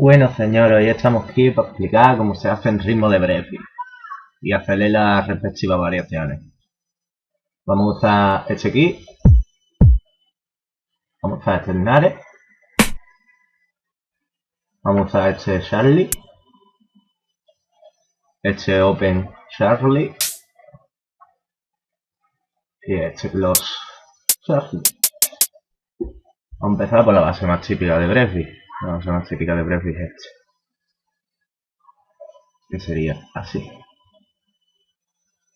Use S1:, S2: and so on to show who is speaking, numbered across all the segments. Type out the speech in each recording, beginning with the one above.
S1: Bueno, señores, hoy estamos aquí para explicar cómo se hace en ritmo de Brefi y hacerle las respectivas variaciones. Vamos a usar este aquí, vamos a usar este Nare, vamos a usar este Charlie, este Open Charlie y este Close Charlie. Vamos a empezar por la base más típica de Brefi. La base más típica de Brefi es este, que sería así.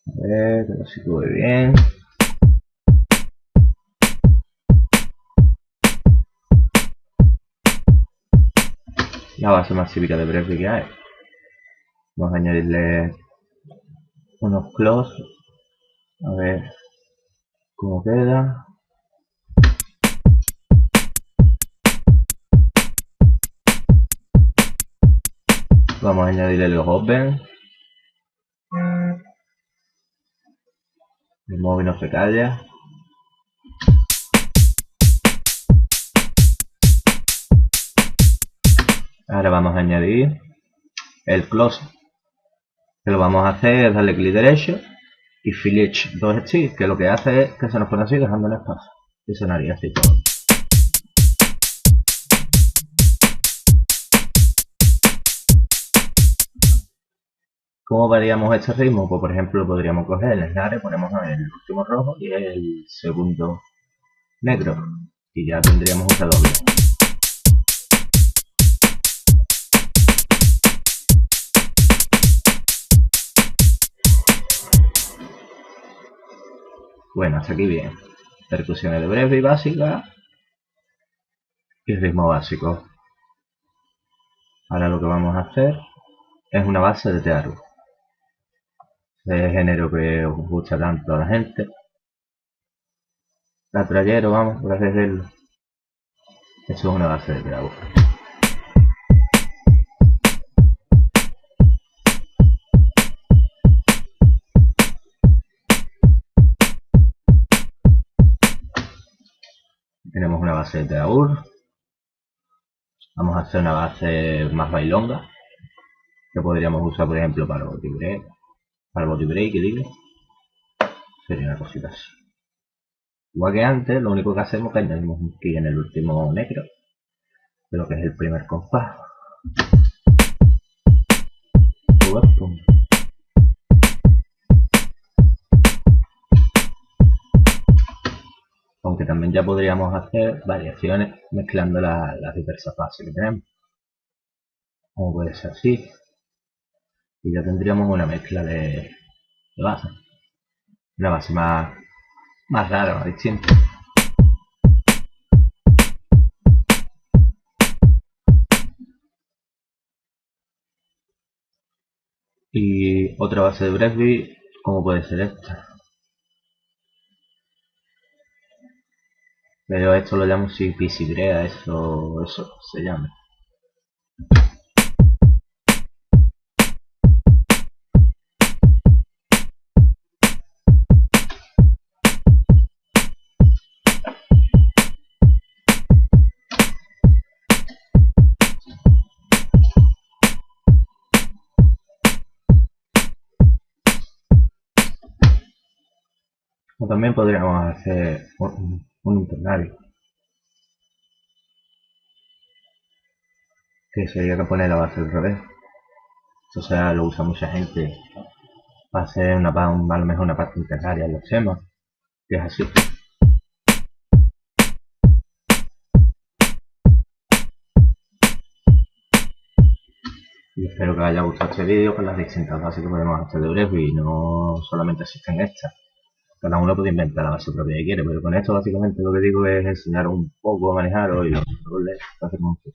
S1: A ver, que lo sitúe bien. La base más típica de Brefi que hay. Vamos a añadirle unos close, a ver cómo queda. Vamos a añadirle los open. El móvil no se calla. Ahora vamos a añadir el close, que lo vamos a hacer es darle clic derecho y finish 2 sticks, que lo que hace es que se nos pone así dejando el espacio y sonaría así todo. ¿Cómo variamos este ritmo? Pues por ejemplo podríamos coger el snare, ponemos el último rojo y el segundo negro y ya tendríamos un redoble. Bueno, hasta aquí bien. Percusiones de Brefi básicas y ritmo básico. Ahora lo que vamos a hacer es una base de teatro. Ese género que os gusta tanto a la gente. La trayero, vamos, por así decirlo. Eso es una base de teatro. Tenemos una base de teatro. Vamos a hacer una base más bailonga, que podríamos usar por ejemplo para el body break, digo. Sería una cosita así. Igual que antes, lo único que hacemos es que añadimos un kick en el último negro, de lo que es el primer compás. Aunque también ya podríamos hacer variaciones mezclando las diversas bases que tenemos. Como puede ser así. Y ya tendríamos una mezcla de bases. Una base más rara, más distinta. Y otra base de breakbeat, como puede ser esta. Pero esto lo llamo si pisidrea, eso se llama. O también podríamos hacer un internario, que sería que poner la base al revés. Eso sea, lo usa mucha gente para hacer a lo mejor una parte internaria en los temas, que es así. Y espero que os haya gustado este vídeo con las distintas bases que podemos hacer de breakbeat y no solamente existen estas. Cada uno puede inventar la base propia que quiere, pero con esto básicamente lo que digo es enseñar un poco a manejar y los controles para hacer mucho.